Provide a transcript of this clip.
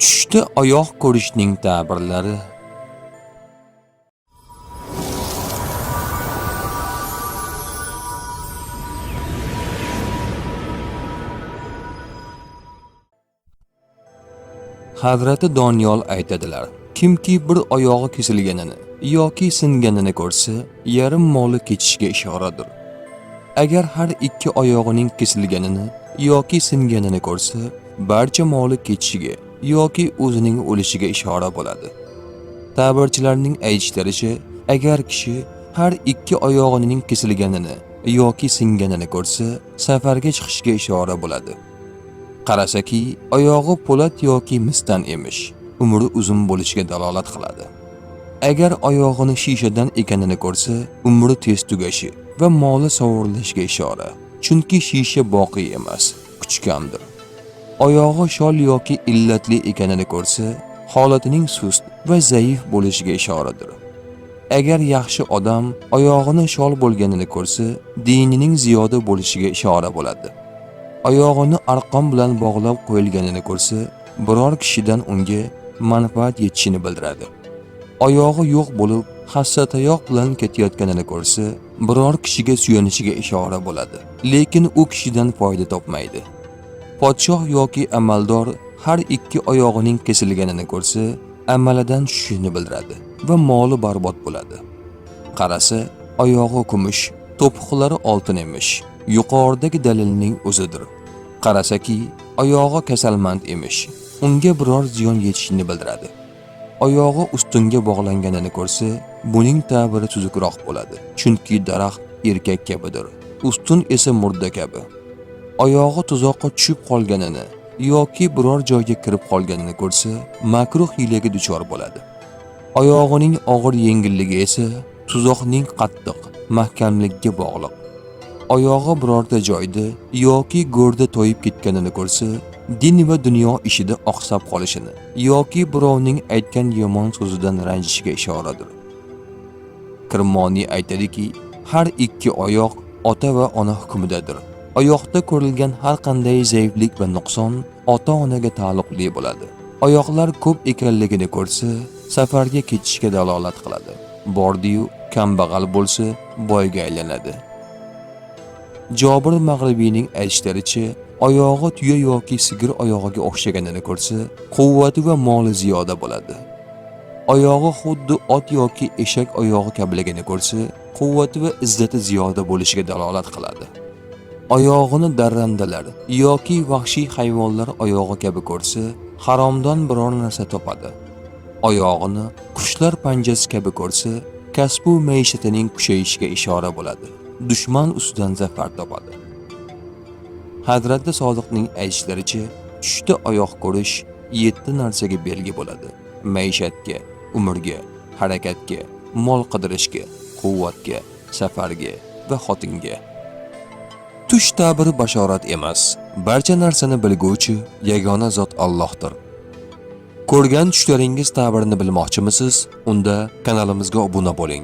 Tushda oyoq ko'rishning ta'birlari. Hazrati Doniyol aytadilar: kimki bir oyog'i kesilganini yoki singanini ko'rsa, yarim moli ketishiga ishoradir. Agar har ikki oyog'ining kesilganini yoki singanini ko'rsa, barcha moli ketishiga yoki o'zining o'lishiga ishora bo'ladi. Ta'birchilarning aytishlaricha, agar kishi har ikki oyog'ining kesilganini yoki singanini ko'rsa, safarga chiqishga ishora bo'ladi. Qarasaki, oyog'i po'lat yoki misdan emish, umri uzun bo'lishiga dalolat qiladi. Agar oyog'ini shishadan ekanini ko'rsa, umri tez tugashi va moli sovurilishiga ishora. Chunki shisha boqiy emas, kuch kamdir. Oyog'i shol yoki illatli ekanini ko'rsa, holatining sust va zaif bo'lishiga ishoradir. Agar yaxshi odam oyog'ini shol bo'lganini ko'rsa, dinining ziyoda bo'lishiga ishora bo'ladi. Oyog'ini arqon bilan bog'lab qo'yilganini ko'rsa, biror kishidan unga manfaat yetishini bildiradi. Oyog'i yo'q bo'lib, hassa-tayoq bilan ketayotganini ko'rsa, biror kishiga suyanishiga ishora bo'ladi, lekin u kishidan foyda topmaydi. Podshoh yoki amaldor har ikki oyog'ining kesilganini ko'rsa, amalidan tushishini bildiradi va moli barbod bo'ladi. Qarasa, oyog'i kumush, to'piqlari oltin emish. Yuqoridagi dalilning o'zidir. Qarasaki, oyog'i kasalmand emish, unga biror ziyon yetishini bildiradi. Oyog'i ustunga bog'langanini ko'rsa, buning ta'biri tuzukroq bo'ladi, chunki daraxt erkak kabidir, ustun esa murda kabi. Oyog'i tuzoqqa tushib qolganini yoki biror joyga kirib qolganini ko'rsa, makruh hiylaga duchor bo'ladi. Oyog'ining og'ir yengilligi esa tuzoqning qattiq, mahkamligiga bog'liq. Oyog'i birorta joyda yoki go'rda to'yib ketganini ko'rsa, din va dunyo ishida oqsab qolishini yoki birovning aytgan yomon so'zidan ranjishiga ishoradir. Kirmoniy aytadiki, har ikki oyoq ota va ona hukmidadir. Oyoqda ko'rilgan har qanday zaiflik va nuqson ota-onaga taalluqli bo'ladi. Oyoqlar ko'p ekanligini ko'rsa, safarga ketishga dalolat qiladi. Bordi-yu, kambag'al bo'lsa, boyga aylanadi. Jobir Mag'ribiyning aytishlaricha, oyog'i tuya yoki sigir oyog'iga o'xshaganini ko'rsa, quvvati va moli ziyoda bo'ladi. Oyog'i xuddi ot yoki eshak oyog'i kabiligini ko'rsa, quvvati va izzati ziyoda bo'lishiga dalolat qiladi. Oyog'ini darrandalar yoki vahshiy hayvonlar oyog'i kabi ko'rsa, haromdan biror narsa topadi. Oyog'ini qushlar panjasi kabi ko'rsa, kasbu maishatining kuchayishiga ishora bo'ladi. Dushman ustidan zafar topadi. Hazrati Sodiqning aytishlaricha, tushda oyoq ko'rish 7 narsaga belgi bo'ladi. Maishatga, umrga, harakatga, mol qidirishga, quvvatga, safarga va xotinga. Tush ta'biri bashorat emas, barcha narsani bilguvchi yagona zot Allohdir. Ko'rgan tushlaringiz ta'birini bilmoqchimisiz? Unda kanalimizga obuna bo'ling.